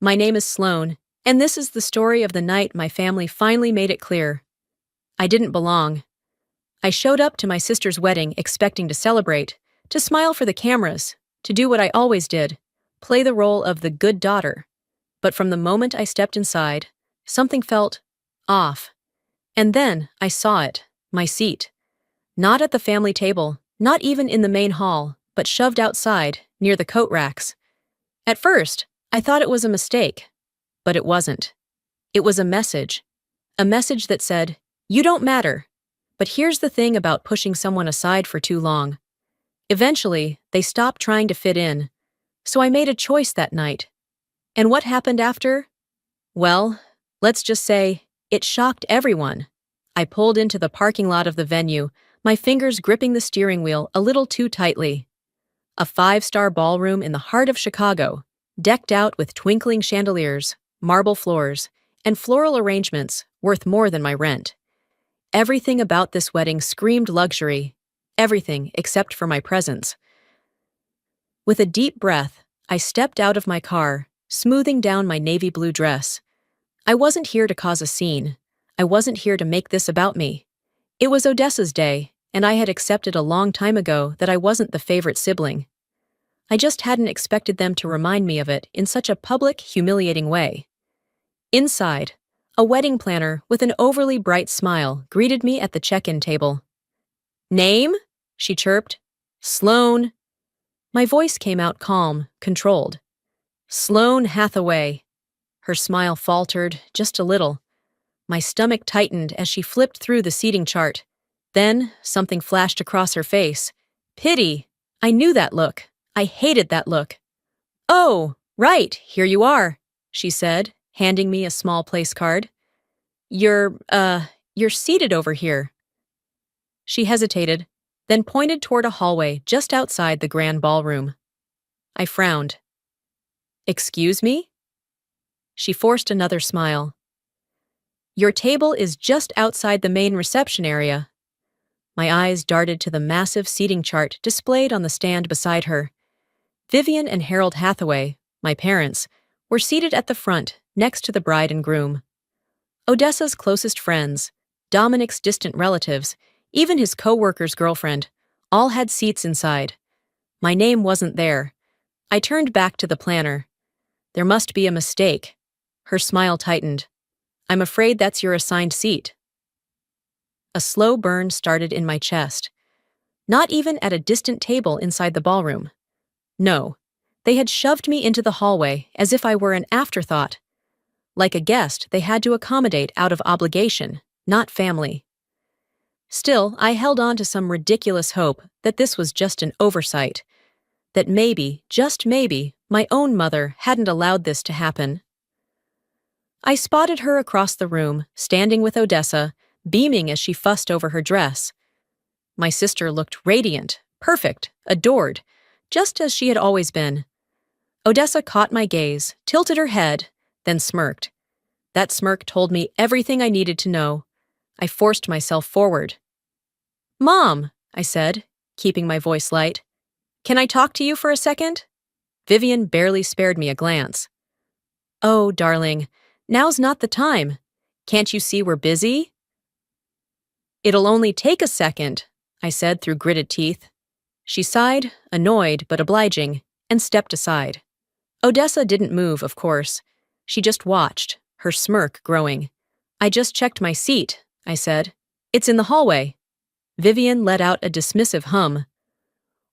My name is Sloane, and this is the story of the night my family finally made it clear. I didn't belong. I showed up to my sister's wedding expecting to celebrate, to smile for the cameras, to do what I always did, play the role of the good daughter. But from the moment I stepped inside, something felt off. And then I saw it, my seat. Not at the family table, not even in the main hall, but shoved outside, near the coat racks. At first, I thought it was a mistake, but it wasn't. It was a message that said, "You don't matter." But here's the thing about pushing someone aside for too long. Eventually, they stopped trying to fit in. So I made a choice that night. And what happened after? Well, let's just say, it shocked everyone. I pulled into the parking lot of the venue, my fingers gripping the steering wheel a little too tightly. A five-star ballroom in the heart of Chicago, decked out with twinkling chandeliers, marble floors, and floral arrangements worth more than my rent. Everything about this wedding screamed luxury, everything except for my presence. With a deep breath, I stepped out of my car, smoothing down my navy blue dress. I wasn't here to cause a scene. I wasn't here to make this about me. It was Odessa's day, and I had accepted a long time ago that I wasn't the favorite sibling. I just hadn't expected them to remind me of it in such a public, humiliating way. Inside, a wedding planner with an overly bright smile greeted me at the check-in table. "Name?" she chirped. "Sloane." My voice came out calm, controlled. "Sloane Hathaway." Her smile faltered just a little. My stomach tightened as she flipped through the seating chart. Then, something flashed across her face. Pity. I knew that look. I hated that look. "Oh, right, here you are," she said, handing me a small place card. You're seated over here." She hesitated, then pointed toward a hallway just outside the grand ballroom. I frowned. "Excuse me?" She forced another smile. "Your table is just outside the main reception area." My eyes darted to the massive seating chart displayed on the stand beside her. Vivian and Harold Hathaway, my parents, were seated at the front, next to the bride and groom. Odessa's closest friends, Dominic's distant relatives, even his co-worker's girlfriend, all had seats inside. My name wasn't there. I turned back to the planner. "There must be a mistake." Her smile tightened. "I'm afraid that's your assigned seat." A slow burn started in my chest. Not even at a distant table inside the ballroom. No, they had shoved me into the hallway as if I were an afterthought. Like a guest, they had to accommodate out of obligation, not family. Still, I held on to some ridiculous hope that this was just an oversight. That maybe, just maybe, my own mother hadn't allowed this to happen. I spotted her across the room, standing with Odessa, beaming as she fussed over her dress. My sister looked radiant, perfect, adored, just as she had always been. Odessa caught my gaze, tilted her head, then smirked. That smirk told me everything I needed to know. I forced myself forward. "Mom," I said, keeping my voice light. "Can I talk to you for a second?" Vivian barely spared me a glance. "Oh, darling, now's not the time. Can't you see we're busy?" "It'll only take a second," I said through gritted teeth. She sighed, annoyed but obliging, and stepped aside. Odessa didn't move, of course. She just watched, her smirk growing. "I just checked my seat," I said. "It's in the hallway." Vivian let out a dismissive hum.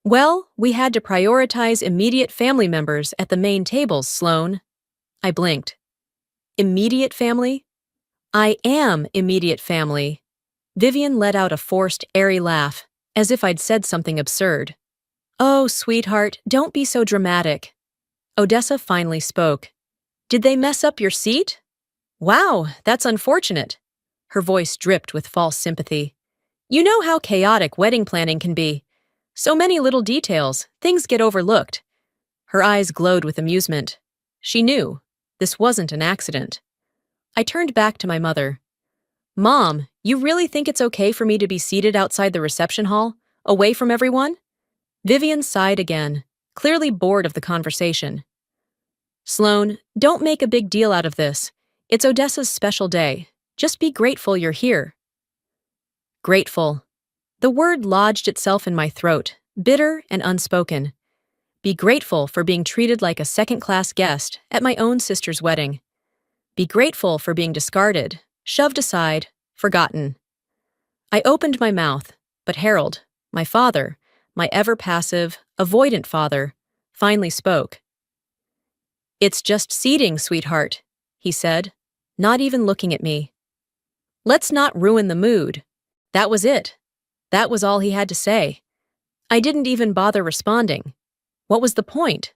"Well, we had to prioritize immediate family members at the main tables, Sloane." I blinked. "Immediate family?" "I am immediate family." Vivian let out a forced, airy laugh, as if I'd said something absurd. "Oh, sweetheart, don't be so dramatic." Odessa finally spoke. "Did they mess up your seat?" "Wow, that's unfortunate." Her voice dripped with false sympathy. "You know how chaotic wedding planning can be. So many little details, things get overlooked." Her eyes glowed with amusement. She knew. This wasn't an accident. I turned back to my mother. "Mom, you really think it's okay for me to be seated outside the reception hall, away from everyone?" Vivian sighed again, clearly bored of the conversation. Sloan, don't make a big deal out of this. It's Odessa's special day. Just be grateful you're here. Grateful. The word lodged itself in my throat, bitter and unspoken. Be grateful for being treated like a second-class guest at my own sister's wedding. Be grateful for being discarded, shoved aside, forgotten. I opened my mouth, but Harold, my father, my ever-passive, avoidant father, finally spoke. "It's just seating, sweetheart," he said, not even looking at me. "Let's not ruin the mood." That was it. That was all he had to say. I didn't even bother responding. What was the point?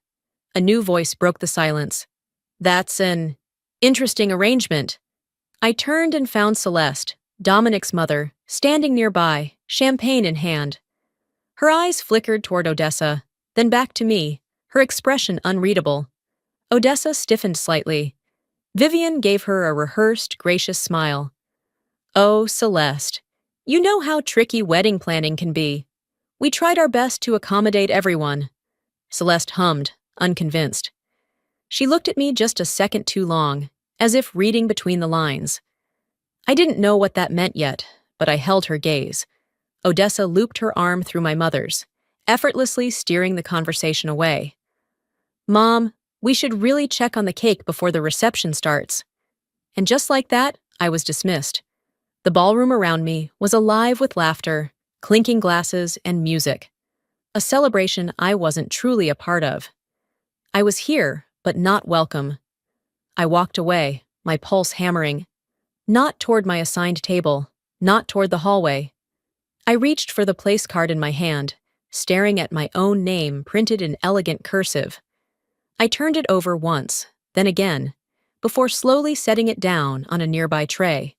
A new voice broke the silence. "That's an interesting arrangement." I turned and found Celeste, Dominic's mother, standing nearby, champagne in hand. Her eyes flickered toward Odessa, then back to me, her expression unreadable. Odessa stiffened slightly. Vivian gave her a rehearsed, gracious smile. "Oh, Celeste, you know how tricky wedding planning can be. We tried our best to accommodate everyone." Celeste hummed, unconvinced. She looked at me just a second too long, as if reading between the lines. I didn't know what that meant yet, but I held her gaze. Odessa looped her arm through my mother's, effortlessly steering the conversation away. "Mom, we should really check on the cake before the reception starts." And just like that, I was dismissed. The ballroom around me was alive with laughter, clinking glasses, and music. A celebration I wasn't truly a part of. I was here, but not welcome. I walked away, my pulse hammering. Not toward my assigned table, not toward the hallway. I reached for the place card in my hand, staring at my own name printed in elegant cursive. I turned it over once, then again, before slowly setting it down on a nearby tray.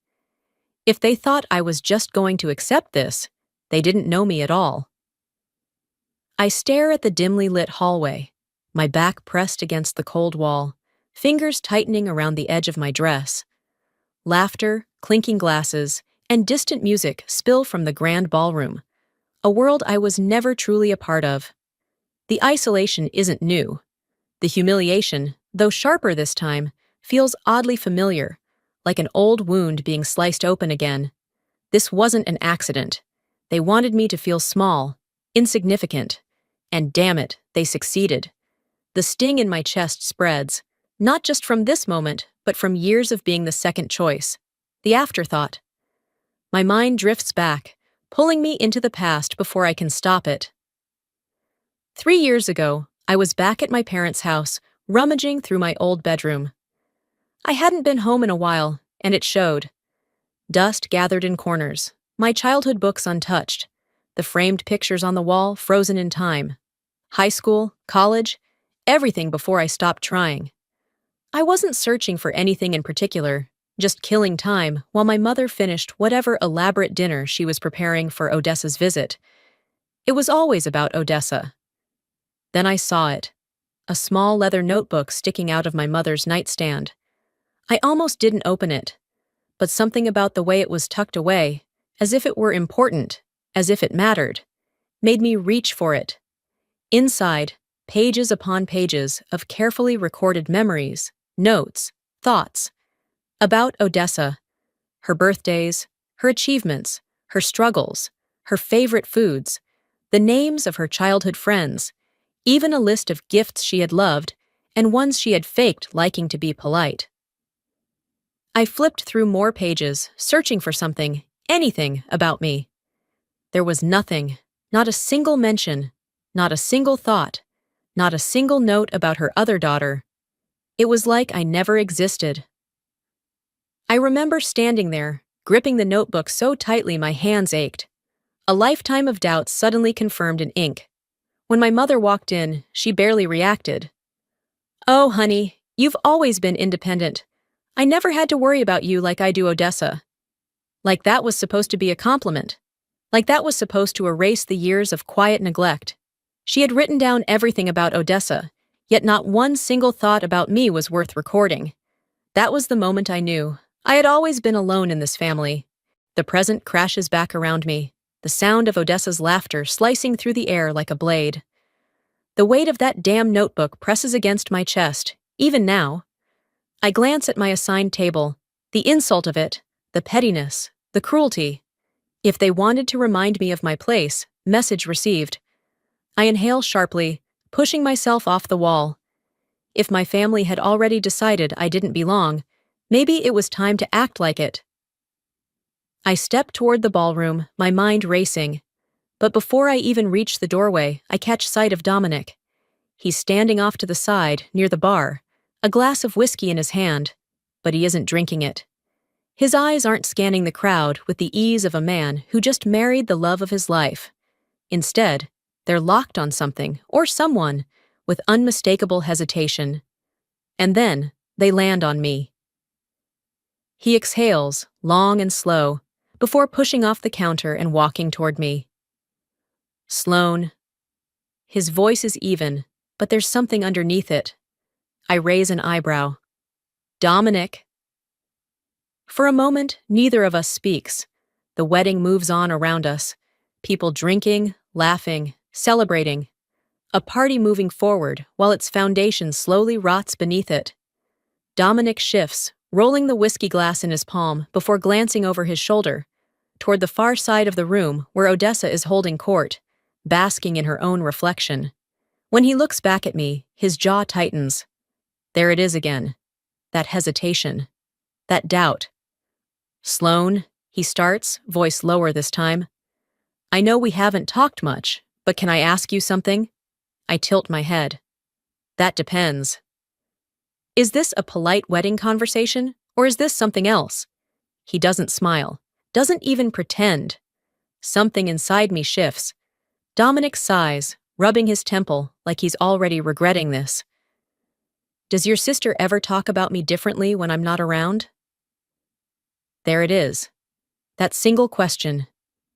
If they thought I was just going to accept this, they didn't know me at all. I stare at the dimly lit hallway, my back pressed against the cold wall, fingers tightening around the edge of my dress. Laughter, clinking glasses, and distant music spill from the grand ballroom, a world I was never truly a part of. The isolation isn't new. The humiliation, though sharper this time, feels oddly familiar, like an old wound being sliced open again. This wasn't an accident. They wanted me to feel small, insignificant, and damn it, they succeeded. The sting in my chest spreads, not just from this moment, but from years of being the second choice, the afterthought. My mind drifts back, pulling me into the past before I can stop it. 3 years ago, I was back at my parents' house, rummaging through my old bedroom. I hadn't been home in a while, and it showed. Dust gathered in corners, my childhood books untouched, the framed pictures on the wall frozen in time. High school, college, everything before I stopped trying. I wasn't searching for anything in particular, just killing time while my mother finished whatever elaborate dinner she was preparing for Odessa's visit. It was always about Odessa. Then I saw it, a small leather notebook sticking out of my mother's nightstand. I almost didn't open it, but something about the way it was tucked away, as if it were important, as if it mattered, made me reach for it. Inside, pages upon pages of carefully recorded memories, notes, thoughts, about Odessa, her birthdays, her achievements, her struggles, her favorite foods, the names of her childhood friends, even a list of gifts she had loved and ones she had faked liking to be polite. I flipped through more pages, searching for something, anything about me. There was nothing, not a single mention, not a single thought, not a single note about her other daughter. It was like I never existed. I remember standing there, gripping the notebook so tightly my hands ached. A lifetime of doubt suddenly confirmed in ink. When my mother walked in, she barely reacted. "Oh, honey, you've always been independent. I never had to worry about you like I do Odessa." Like that was supposed to be a compliment. Like that was supposed to erase the years of quiet neglect. She had written down everything about Odessa, yet not one single thought about me was worth recording. That was the moment I knew. I had always been alone in this family. The present crashes back around me, the sound of Odessa's laughter slicing through the air like a blade. The weight of that damn notebook presses against my chest, Even now, I glance at my assigned table. The insult of it, the pettiness, the cruelty. If they wanted to remind me of my place, message received. I inhale sharply, pushing myself off the wall. If my family had already decided I didn't belong, maybe it was time to act like it. I step toward the ballroom, my mind racing. But before I even reach the doorway, I catch sight of Dominic. He's standing off to the side, near the bar, a glass of whiskey in his hand, but he isn't drinking it. His eyes aren't scanning the crowd with the ease of a man who just married the love of his life. Instead, they're locked on something, or someone, with unmistakable hesitation. And then, they land on me. He exhales, long and slow, before pushing off the counter and walking toward me. Sloane. His voice is even, but there's something underneath it. I raise an eyebrow. Dominic. For a moment, neither of us speaks. The wedding moves on around us. People drinking, laughing, celebrating. A party moving forward while its foundation slowly rots beneath it. Dominic shifts, rolling the whiskey glass in his palm before glancing over his shoulder, toward the far side of the room where Odessa is holding court, basking in her own reflection. When he looks back at me, his jaw tightens. There it is again. That hesitation. That doubt. Sloane, he starts, voice lower this time. I know we haven't talked much, but can I ask you something? I tilt my head. That depends. Is this a polite wedding conversation, or is this something else? He doesn't smile, doesn't even pretend. Something inside me shifts. Dominic sighs, rubbing his temple like he's already regretting this. Does your sister ever talk about me differently when I'm not around? There it is. That single question.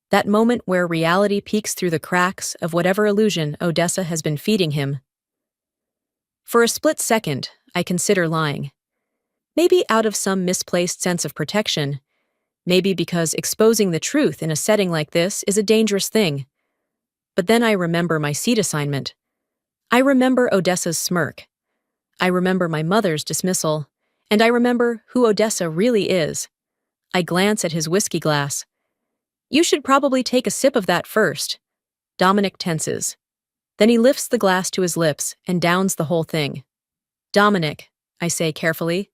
That moment where reality peeks through the cracks of whatever illusion Odessa has been feeding him. For a split second, I consider lying. Maybe out of some misplaced sense of protection. Maybe because exposing the truth in a setting like this is a dangerous thing. But then I remember my seat assignment. I remember Odessa's smirk. I remember my mother's dismissal. And I remember who Odessa really is. I glance at his whiskey glass. You should probably take a sip of that first. Dominic tenses. Then he lifts the glass to his lips and downs the whole thing. Dominic, I say carefully,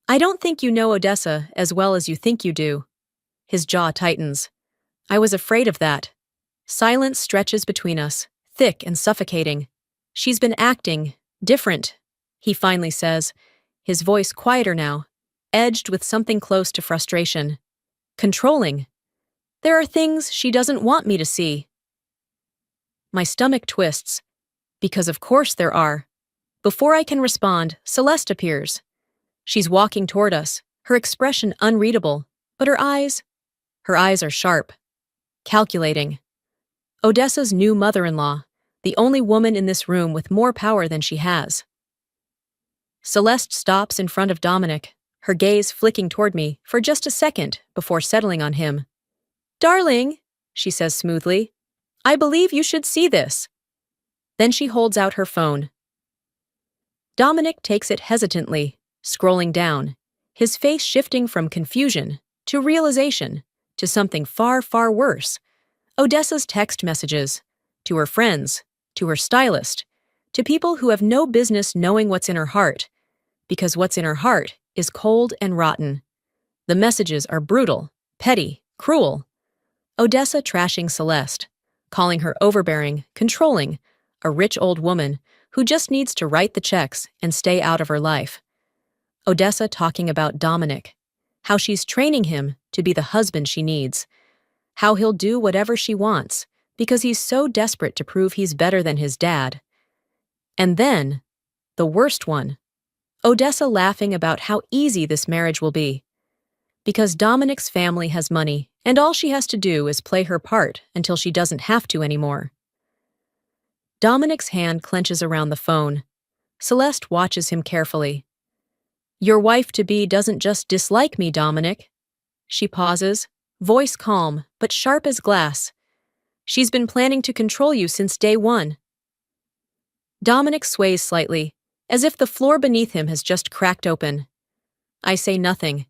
I don't think you know Odessa as well as you think you do. His jaw tightens. I was afraid of that. Silence stretches between us, thick and suffocating. She's been acting different, he finally says, his voice quieter now, edged with something close to frustration. Controlling. There are things she doesn't want me to see. My stomach twists, because of course there are. Before I can respond, Celeste appears. She's walking toward us, her expression unreadable, but her eyes are sharp, calculating. Odessa's new mother-in-law, the only woman in this room with more power than she has. Celeste stops in front of Dominic, her gaze flicking toward me for just a second before settling on him. Darling, she says smoothly, I believe you should see this. Then she holds out her phone. Dominic takes it hesitantly, scrolling down, his face shifting from confusion to realization to something far, far worse. Odessa's text messages, to her friends, to her stylist, to people who have no business knowing what's in her heart, because what's in her heart is cold and rotten. The messages are brutal, petty, cruel. Odessa trashing Celeste, calling her overbearing, controlling, a rich old woman who just needs to write the checks and stay out of her life. Odessa talking about Dominic, how she's training him to be the husband she needs, how he'll do whatever she wants because he's so desperate to prove he's better than his dad. And then, the worst one, Odessa laughing about how easy this marriage will be. Because Dominic's family has money, and all she has to do is play her part until she doesn't have to anymore. Dominic's hand clenches around the phone. Celeste watches him carefully. Your wife-to-be doesn't just dislike me, Dominic. She pauses, voice calm but sharp as glass. She's been planning to control you since day one. Dominic sways slightly, as if the floor beneath him has just cracked open. I say nothing,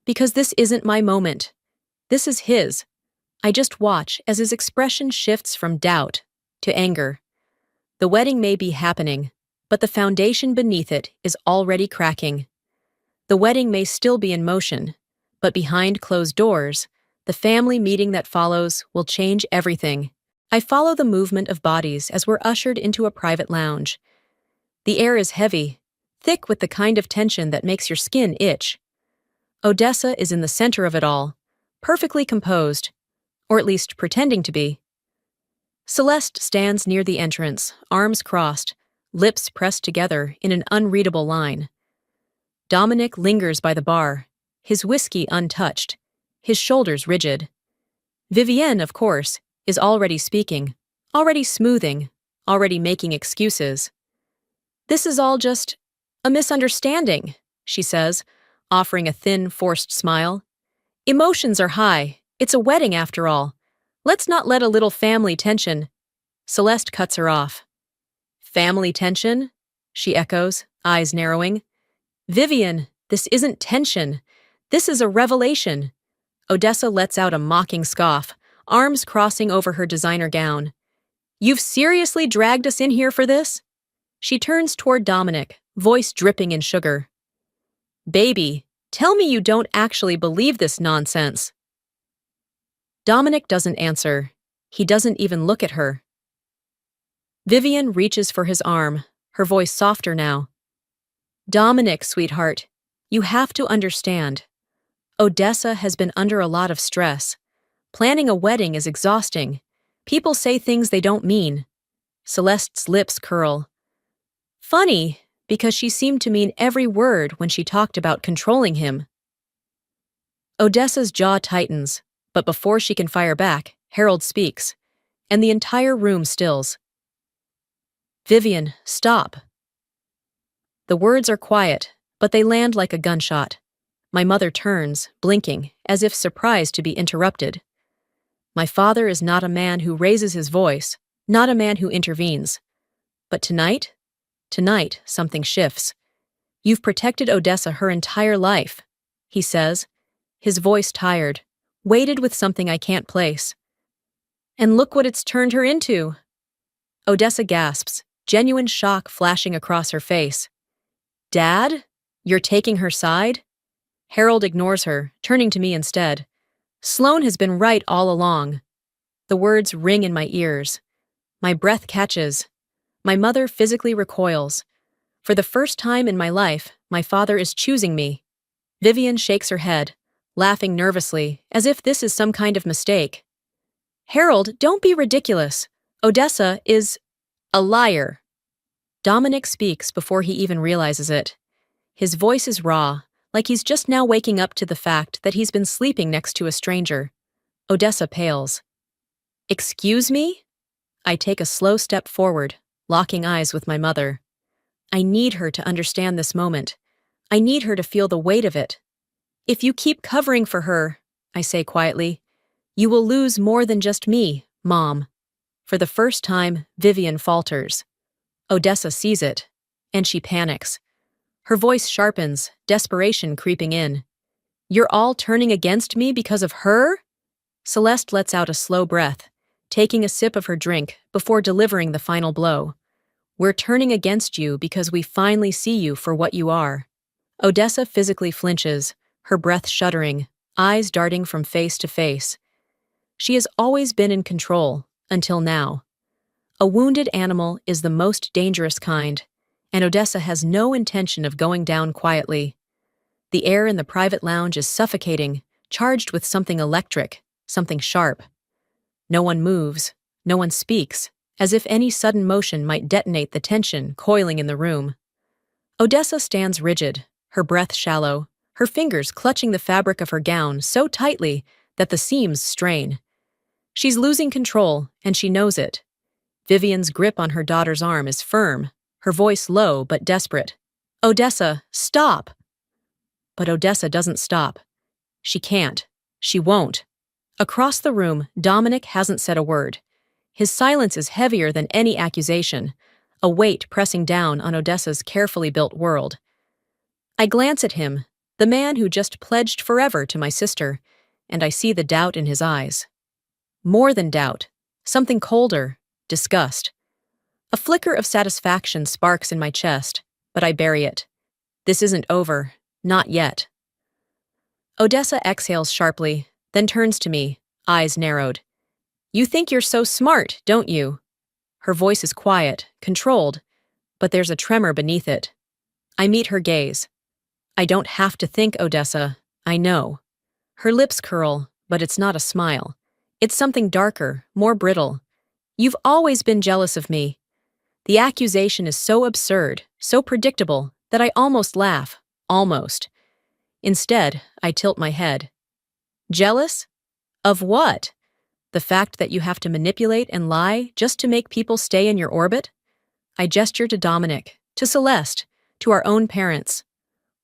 because this isn't my moment. This is his. I just watch as his expression shifts from doubt to anger. The wedding may be happening, but the foundation beneath it is already cracking. The wedding may still be in motion, but behind closed doors, the family meeting that follows will change everything. I follow the movement of bodies as we're ushered into a private lounge. The air is heavy, thick with the kind of tension that makes your skin itch. Odessa is in the center of it all, perfectly composed, or at least pretending to be. Celeste stands near the entrance, arms crossed, lips pressed together in an unreadable line. Dominic lingers by the bar, his whiskey untouched, his shoulders rigid. Vivienne, of course, is already speaking, already smoothing, already making excuses. "This is all just a misunderstanding," she says, offering a thin, forced smile. "Emotions are high. It's a wedding after all. Let's not let a little family tension—" Celeste cuts her off. "Family tension?" she echoes, eyes narrowing. "Vivian, this isn't tension. This is a revelation." Odessa lets out a mocking scoff, arms crossing over her designer gown. "You've seriously dragged us in here for this?" She turns toward Dominic, voice dripping in sugar. "Baby, tell me you don't actually believe this nonsense." Dominic doesn't answer. He doesn't even look at her. Vivian reaches for his arm, her voice softer now. "Dominic, sweetheart, you have to understand. Odessa has been under a lot of stress. Planning a wedding is exhausting. People say things they don't mean." Celeste's lips curl. Funny, because she seemed to mean every word when she talked about controlling him. Odessa's jaw tightens, but before she can fire back, Harold speaks, and the entire room stills. "Vivian, stop." The words are quiet, but they land like a gunshot. My mother turns, blinking, as if surprised to be interrupted. My father is not a man who raises his voice, not a man who intervenes. But tonight, something shifts. "You've protected Odessa her entire life," he says, his voice tired, weighted with something I can't place. "And look what it's turned her into." Odessa gasps, genuine shock flashing across her face. "Dad? You're taking her side?" Harold ignores her, turning to me instead. "Sloane has been right all along." The words ring in my ears. My breath catches. My mother physically recoils. For the first time in my life, my father is choosing me. Vivian shakes her head, laughing nervously, as if this is some kind of mistake. "Harold, don't be ridiculous. Odessa is a liar." Dominic speaks before he even realizes it. His voice is raw, like he's just now waking up to the fact that he's been sleeping next to a stranger. Odessa pales. "Excuse me?" I take a slow step forward, locking eyes with my mother. I need her to understand this moment. I need her to feel the weight of it. "If you keep covering for her," I say quietly, "you will lose more than just me, Mom." For the first time, Vivian falters. Odessa sees it, and she panics. Her voice sharpens, desperation creeping in. "You're all turning against me because of her?" Celeste lets out a slow breath, taking a sip of her drink before delivering the final blow. "We're turning against you because we finally see you for what you are." Odessa physically flinches, her breath shuddering, eyes darting from face to face. She has always been in control, until now. A wounded animal is the most dangerous kind, and Odessa has no intention of going down quietly. The air in the private lounge is suffocating, charged with something electric, something sharp. No one moves, no one speaks, as if any sudden motion might detonate the tension coiling in the room. Odessa stands rigid, her breath shallow, her fingers clutching the fabric of her gown so tightly that the seams strain. She's losing control, and she knows it. Vivian's grip on her daughter's arm is firm, her voice low but desperate. "Odessa, stop!" But Odessa doesn't stop. She can't. She won't. Across the room, Dominic hasn't said a word. His silence is heavier than any accusation, a weight pressing down on Odessa's carefully built world. I glance at him, the man who just pledged forever to my sister, and I see the doubt in his eyes. More than doubt, something colder, disgust. A flicker of satisfaction sparks in my chest, but I bury it. This isn't over, not yet. Odessa exhales sharply, then turns to me, eyes narrowed. You think you're so smart, don't you? Her voice is quiet, controlled, but there's a tremor beneath it. I meet her gaze. I don't have to think, Odessa. I know. Her lips curl, but it's not a smile. It's something darker, more brittle. You've always been jealous of me. The accusation is so absurd, so predictable, that I almost laugh. Almost. Instead, I tilt my head. Jealous? Of what? The fact that you have to manipulate and lie just to make people stay in your orbit? I gesture to Dominic, to Celeste, to our own parents.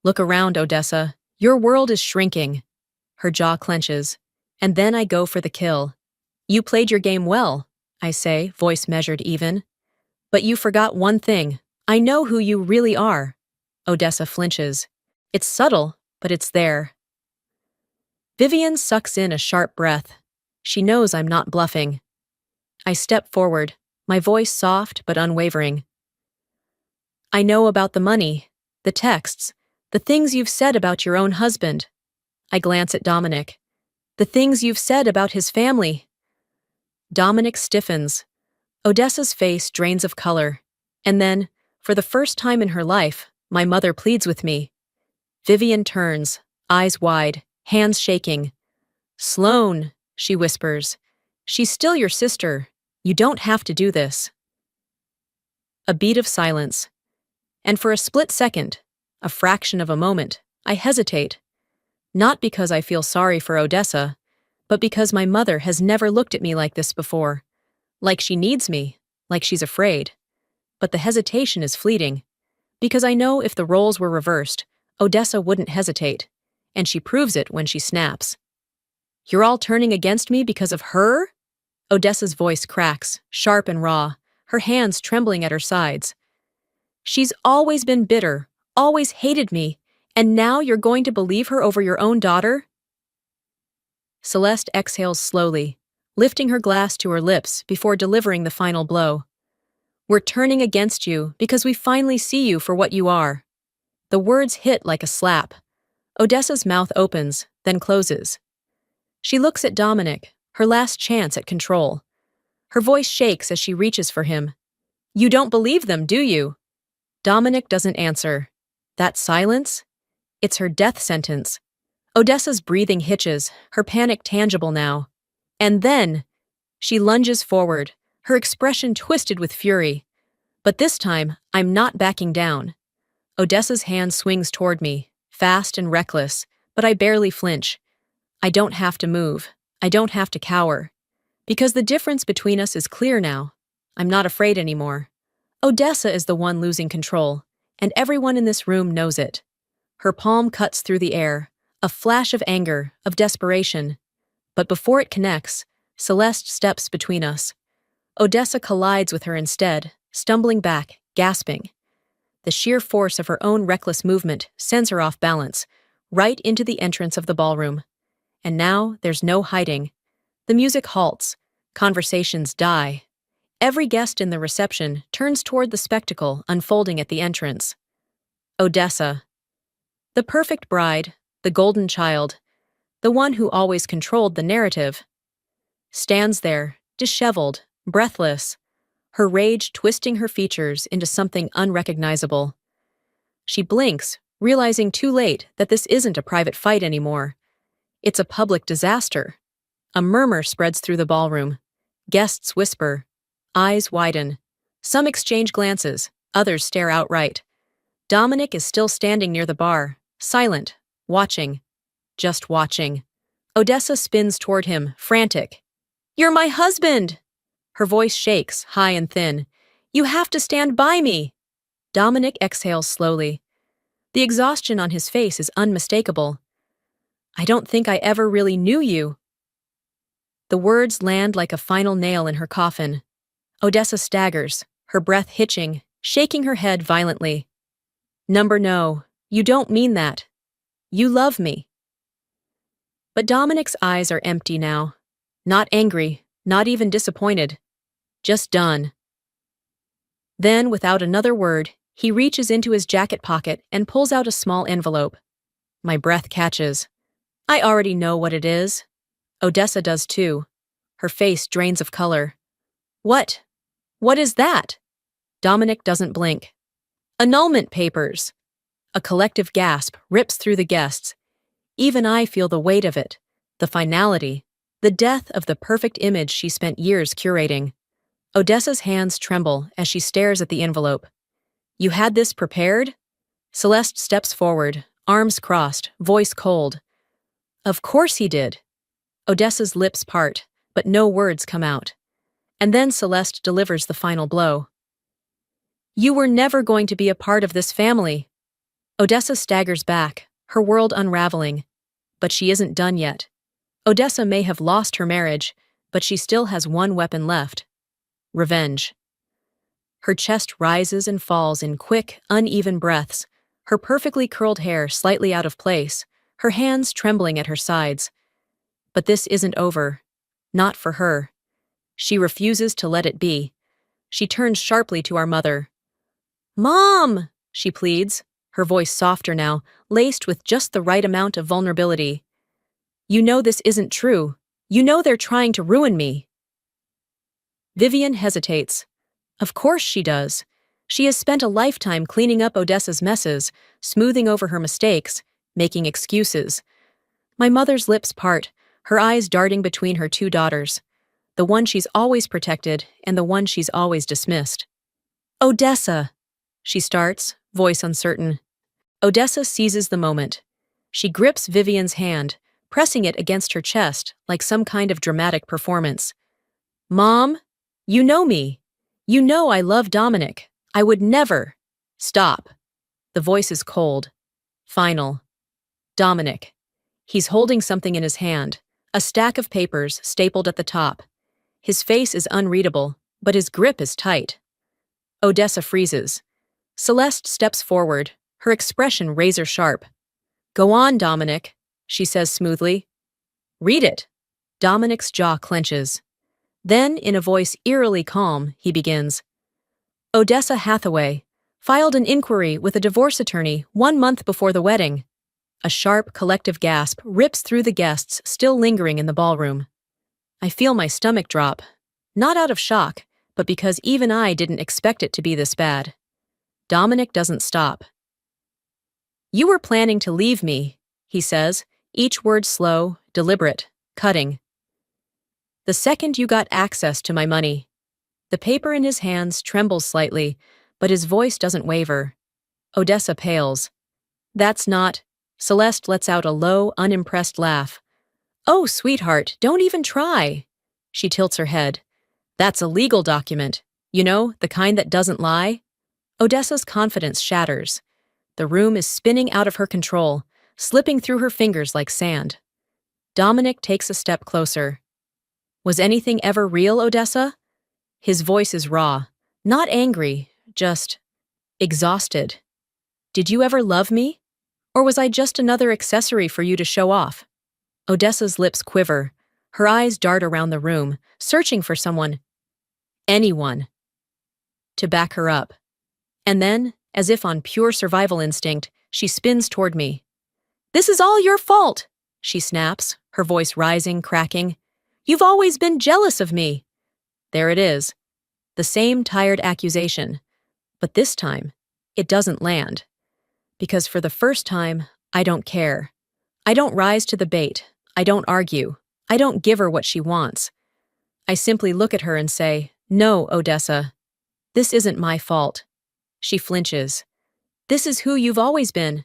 Look around, Odessa. Your world is shrinking. Her jaw clenches. And then I go for the kill. You played your game well, I say, voice measured even. But you forgot one thing. I know who you really are. Odessa flinches. It's subtle, but it's there. Vivian sucks in a sharp breath. She knows I'm not bluffing. I step forward, my voice soft but unwavering. I know about the money, the texts, the things you've said about your own husband. I glance at Dominic. The things you've said about his family. Dominic stiffens. Odessa's face drains of color. And then, for the first time in her life, my mother pleads with me. Vivian turns, eyes wide, hands shaking. Sloane, she whispers. She's still your sister. You don't have to do this. A beat of silence. And for a split second, a fraction of a moment, I hesitate. Not because I feel sorry for Odessa, but because my mother has never looked at me like this before. Like she needs me, like she's afraid. But the hesitation is fleeting. Because I know if the roles were reversed, Odessa wouldn't hesitate. And she proves it when she snaps. You're all turning against me because of her? Odessa's voice cracks, sharp and raw, her hands trembling at her sides. She's always been bitter, always hated me, and now you're going to believe her over your own daughter? Celeste exhales slowly, lifting her glass to her lips before delivering the final blow. We're turning against you because we finally see you for what you are. The words hit like a slap. Odessa's mouth opens, then closes. She looks at Dominic, her last chance at control. Her voice shakes as she reaches for him. You don't believe them, do you? Dominic doesn't answer. That silence? It's her death sentence. Odessa's breathing hitches, her panic tangible now. And then, she lunges forward, her expression twisted with fury. But this time, I'm not backing down. Odessa's hand swings toward me, fast and reckless, but I barely flinch. I don't have to move. I don't have to cower. Because the difference between us is clear now. I'm not afraid anymore. Odessa is the one losing control, and everyone in this room knows it. Her palm cuts through the air, a flash of anger, of desperation. But before it connects, Celeste steps between us. Odessa collides with her instead, stumbling back, gasping. The sheer force of her own reckless movement sends her off balance, right into the entrance of the ballroom. And now there's no hiding. The music halts, conversations die. Every guest in the reception turns toward the spectacle unfolding at the entrance. Odessa. The perfect bride, the golden child, the one who always controlled the narrative, stands there, disheveled, breathless, her rage twisting her features into something unrecognizable. She blinks, realizing too late that this isn't a private fight anymore. It's a public disaster. A murmur spreads through the ballroom. Guests whisper. Eyes widen. Some exchange glances, others stare outright. Dominic is still standing near the bar, silent, watching. Just watching. Odessa spins toward him, frantic. You're my husband! Her voice shakes, high and thin. You have to stand by me! Dominic exhales slowly. The exhaustion on his face is unmistakable. I don't think I ever really knew you. The words land like a final nail in her coffin. Odessa staggers, her breath hitching, shaking her head violently. Number no, you don't mean that. You love me. But Dominic's eyes are empty now. Not angry, not even disappointed. Just done. Then, without another word, he reaches into his jacket pocket and pulls out a small envelope. My breath catches. I already know what it is. Odessa does too. Her face drains of color. What? What is that? Dominic doesn't blink. Annulment papers. A collective gasp rips through the guests. Even I feel the weight of it, the finality, the death of the perfect image she spent years curating. Odessa's hands tremble as she stares at the envelope. You had this prepared? Celeste steps forward, arms crossed, voice cold. Of course he did. Odessa's lips part, but no words come out. And then Celeste delivers the final blow. You were never going to be a part of this family. Odessa staggers back, her world unraveling. But she isn't done yet. Odessa may have lost her marriage, but she still has one weapon left. Revenge. Her chest rises and falls in quick, uneven breaths, her perfectly curled hair slightly out of place, her hands trembling at her sides. But this isn't over. Not for her. She refuses to let it be. She turns sharply to our mother. Mom! She pleads, her voice softer now, laced with just the right amount of vulnerability. You know this isn't true. You know they're trying to ruin me. Vivian hesitates. Of course she does. She has spent a lifetime cleaning up Odessa's messes, smoothing over her mistakes, making excuses. My mother's lips part, her eyes darting between her two daughters, the one she's always protected and the one she's always dismissed. Odessa! She starts, voice uncertain. Odessa seizes the moment. She grips Vivian's hand, pressing it against her chest like some kind of dramatic performance. Mom, you know me. You know I love Dominic. I would never. Stop. The voice is cold. Final. Dominic. He's holding something in his hand, a stack of papers stapled at the top. His face is unreadable, but his grip is tight. Odessa freezes. Celeste steps forward, her expression razor-sharp. Go on, Dominic, she says smoothly. Read it. Dominic's jaw clenches. Then, in a voice eerily calm, he begins. Odessa Hathaway filed an inquiry with a divorce attorney 1 month before the wedding. A sharp, collective gasp rips through the guests still lingering in the ballroom. I feel my stomach drop, not out of shock, but because even I didn't expect it to be this bad. Dominic doesn't stop. You were planning to leave me, he says, each word slow, deliberate, cutting. The second you got access to my money. The paper in his hands trembles slightly, but his voice doesn't waver. Odessa pales. That's not. Celeste lets out a low, unimpressed laugh. Oh, sweetheart, don't even try. She tilts her head. That's a legal document. You know, the kind that doesn't lie. Odessa's confidence shatters. The room is spinning out of her control, slipping through her fingers like sand. Dominic takes a step closer. Was anything ever real, Odessa? His voice is raw, not angry, just exhausted. Did you ever love me? Or was I just another accessory for you to show off? Odessa's lips quiver. Her eyes dart around the room, searching for someone, anyone, to back her up. And then, as if on pure survival instinct, she spins toward me. This is all your fault, she snaps, her voice rising, cracking. You've always been jealous of me. There it is. The same tired accusation. But this time, it doesn't land. Because for the first time, I don't care. I don't rise to the bait. I don't argue. I don't give her what she wants. I simply look at her and say, No, Odessa. This isn't my fault. She flinches. This is who you've always been.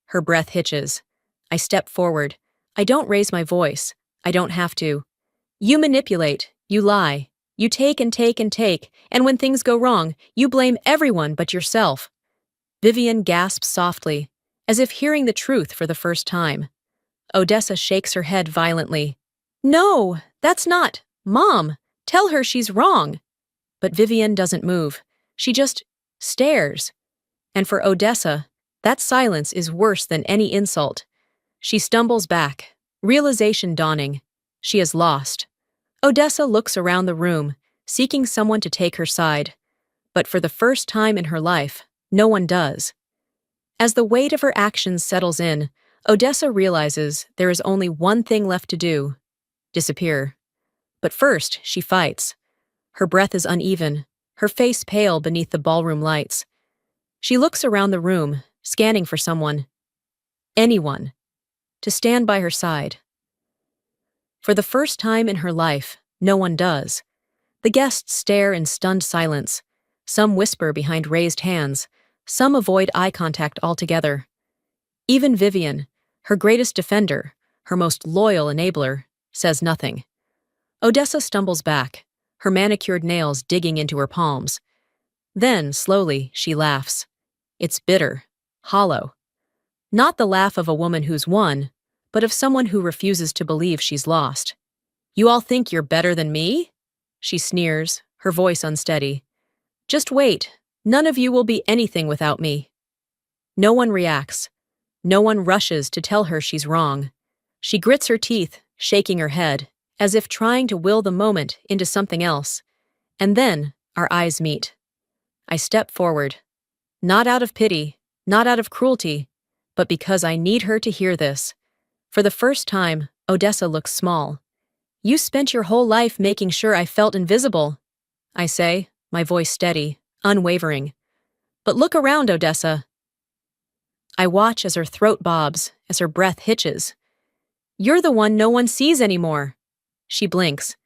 Her breath hitches. I step forward. I don't raise my voice. I don't have to. You manipulate. You lie. You take and take and take, and when things go wrong, you blame everyone but yourself. Vivian gasps softly, as if hearing the truth for the first time. Odessa shakes her head violently. No, that's not. Mom, tell her she's wrong. But Vivian doesn't move. She just stares. And for Odessa, that silence is worse than any insult. She stumbles back, realization dawning. She is lost. Odessa looks around the room, seeking someone to take her side. But for the first time in her life, no one does. As the weight of her actions settles in, Odessa realizes there is only one thing left to do: disappear. But first, she fights. Her breath is uneven, her face pale beneath the ballroom lights. She looks around the room, scanning for someone. Anyone. To stand by her side. For the first time in her life, no one does. The guests stare in stunned silence. Some whisper behind raised hands. Some avoid eye contact altogether. Even Vivian, her greatest defender, her most loyal enabler, says nothing. Odessa stumbles back, her manicured nails digging into her palms. Then, slowly, she laughs. It's bitter, hollow. Not the laugh of a woman who's won, but of someone who refuses to believe she's lost. You all think you're better than me? She sneers, her voice unsteady. Just wait, none of you will be anything without me. No one reacts. No one rushes to tell her she's wrong. She grits her teeth, shaking her head, as if trying to will the moment into something else. And then, our eyes meet. I step forward. Not out of pity, not out of cruelty, but because I need her to hear this. For the first time, Odessa looks small. You spent your whole life making sure I felt invisible, I say, my voice steady, unwavering. But look around, Odessa. I watch as her throat bobs, as her breath hitches. You're the one no one sees anymore. She blinks,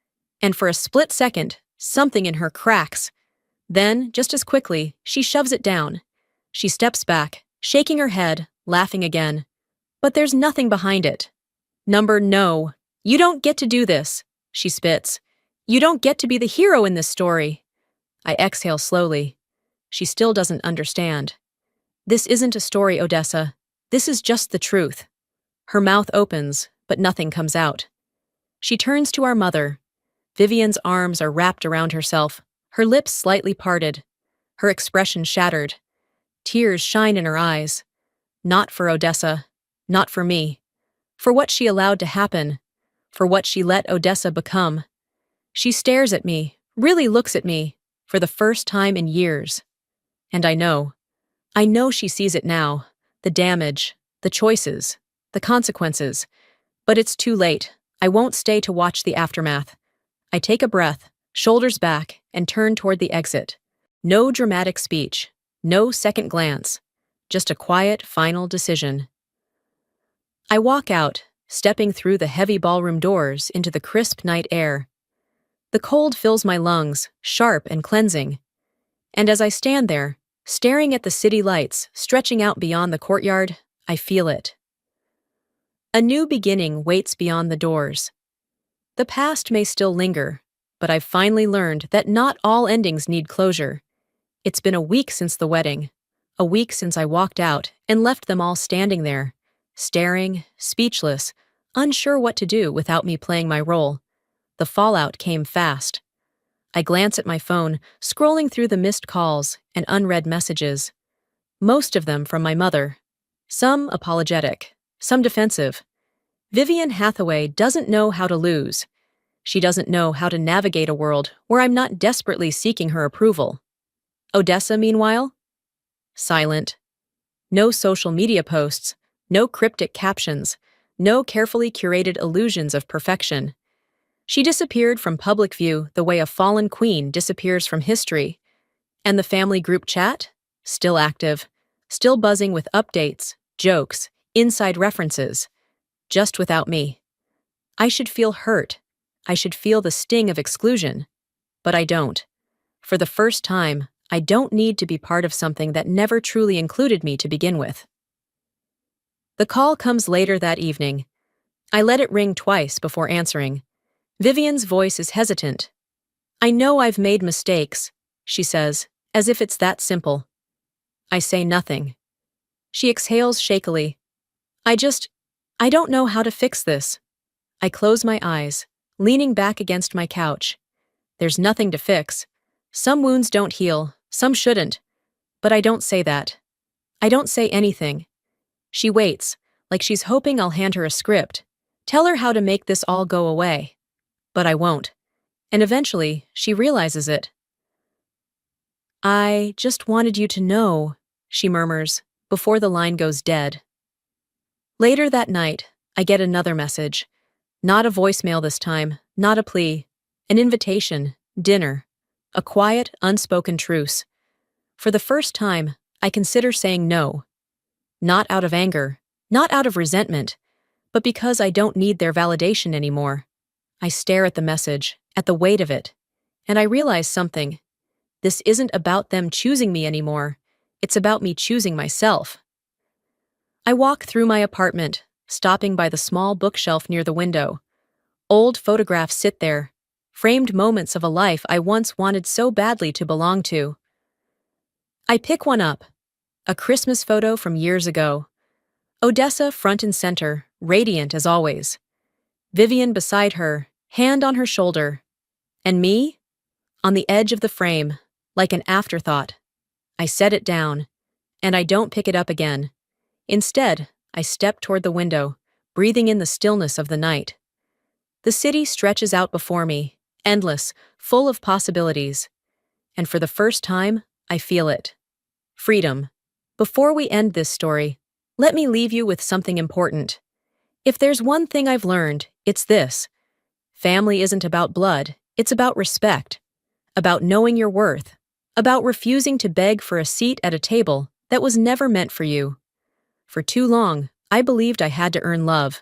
and for a split second, something in her cracks. Then, just as quickly, she shoves it down. She steps back, shaking her head, laughing again. But there's nothing behind it. No, you don't get to do this, she spits. You don't get to be the hero in this story. I exhale slowly. She still doesn't understand. This isn't a story, Odessa. This is just the truth. Her mouth opens, but nothing comes out. She turns to our mother. Vivian's arms are wrapped around herself, her lips slightly parted, her expression shattered. Tears shine in her eyes. Not for Odessa, not for me. For what she allowed to happen, for what she let Odessa become. She stares at me, really looks at me, for the first time in years. And I know she sees it now, the damage, the choices, the consequences. But it's too late. I won't stay to watch the aftermath. I take a breath, shoulders back, and turn toward the exit. No dramatic speech, no second glance, just a quiet, final decision. I walk out, stepping through the heavy ballroom doors into the crisp night air. The cold fills my lungs, sharp and cleansing. And as I stand there, staring at the city lights stretching out beyond the courtyard, I feel it. A new beginning waits beyond the doors. The past may still linger, but I've finally learned that not all endings need closure. It's been a week since the wedding, a week since I walked out and left them all standing there, staring, speechless, unsure what to do without me playing my role. The fallout came fast. I glance at my phone, scrolling through the missed calls and unread messages. Most of them from my mother. Some apologetic, some defensive. Vivian Hathaway doesn't know how to lose. She doesn't know how to navigate a world where I'm not desperately seeking her approval. Odessa, meanwhile? Silent. No social media posts, no cryptic captions, no carefully curated illusions of perfection. She disappeared from public view the way a fallen queen disappears from history. And the family group chat? Still active, still buzzing with updates, jokes, inside references. Just without me. I should feel hurt. I should feel the sting of exclusion. But I don't. For the first time, I don't need to be part of something that never truly included me to begin with. The call comes later that evening. I let it ring twice before answering. Vivian's voice is hesitant. I know I've made mistakes, she says, as if it's that simple. I say nothing. She exhales shakily. I don't know how to fix this. I close my eyes, leaning back against my couch. There's nothing to fix. Some wounds don't heal, Some shouldn't, but I don't say that. I don't say anything. She waits, like she's hoping I'll hand her a script, tell her how to make this all go away. But I won't. And eventually, she realizes it. I just wanted you to know, she murmurs, before the line goes dead. Later that night, I get another message. Not a voicemail this time, not a plea. An invitation, dinner. A quiet, unspoken truce. For the first time, I consider saying no. Not out of anger, not out of resentment, but because I don't need their validation anymore. I stare at the message, at the weight of it, and I realize something. This isn't about them choosing me anymore. It's about me choosing myself. I walk through my apartment, stopping by the small bookshelf near the window. Old photographs sit there, framed moments of a life I once wanted so badly to belong to. I pick one up, a Christmas photo from years ago. Odessa front and center, radiant as always. Vivian beside her, hand on her shoulder. And me? On the edge of the frame, like an afterthought. I set it down, and I don't pick it up again. Instead, I step toward the window, breathing in the stillness of the night. The city stretches out before me, endless, full of possibilities. And for the first time, I feel it. Freedom. Before we end this story, let me leave you with something important. If there's one thing I've learned, it's this. Family isn't about blood, it's about respect. About knowing your worth. About refusing to beg for a seat at a table that was never meant for you. For too long, I believed I had to earn love.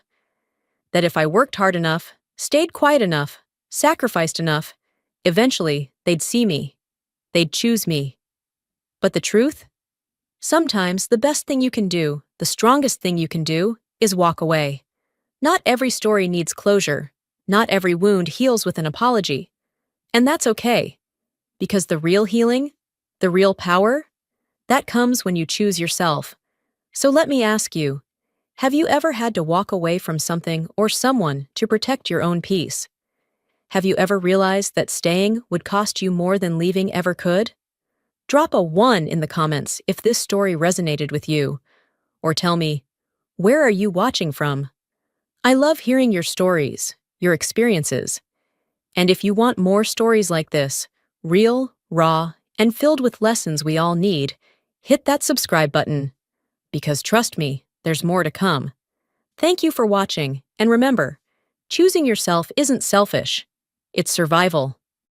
That if I worked hard enough, stayed quiet enough, sacrificed enough, eventually they'd see me. They'd choose me. But the truth? Sometimes the best thing you can do, the strongest thing you can do, is walk away. Not every story needs closure. Not every wound heals with an apology. And that's okay. Because the real healing, the real power, that comes when you choose yourself. So let me ask you, have you ever had to walk away from something or someone to protect your own peace? Have you ever realized that staying would cost you more than leaving ever could? Drop a 1 in the comments if this story resonated with you. Or tell me, where are you watching from? I love hearing your stories, your experiences. And if you want more stories like this, real, raw, and filled with lessons we all need, hit that subscribe button. Because trust me, there's more to come. Thank you for watching, and remember, choosing yourself isn't selfish. It's survival.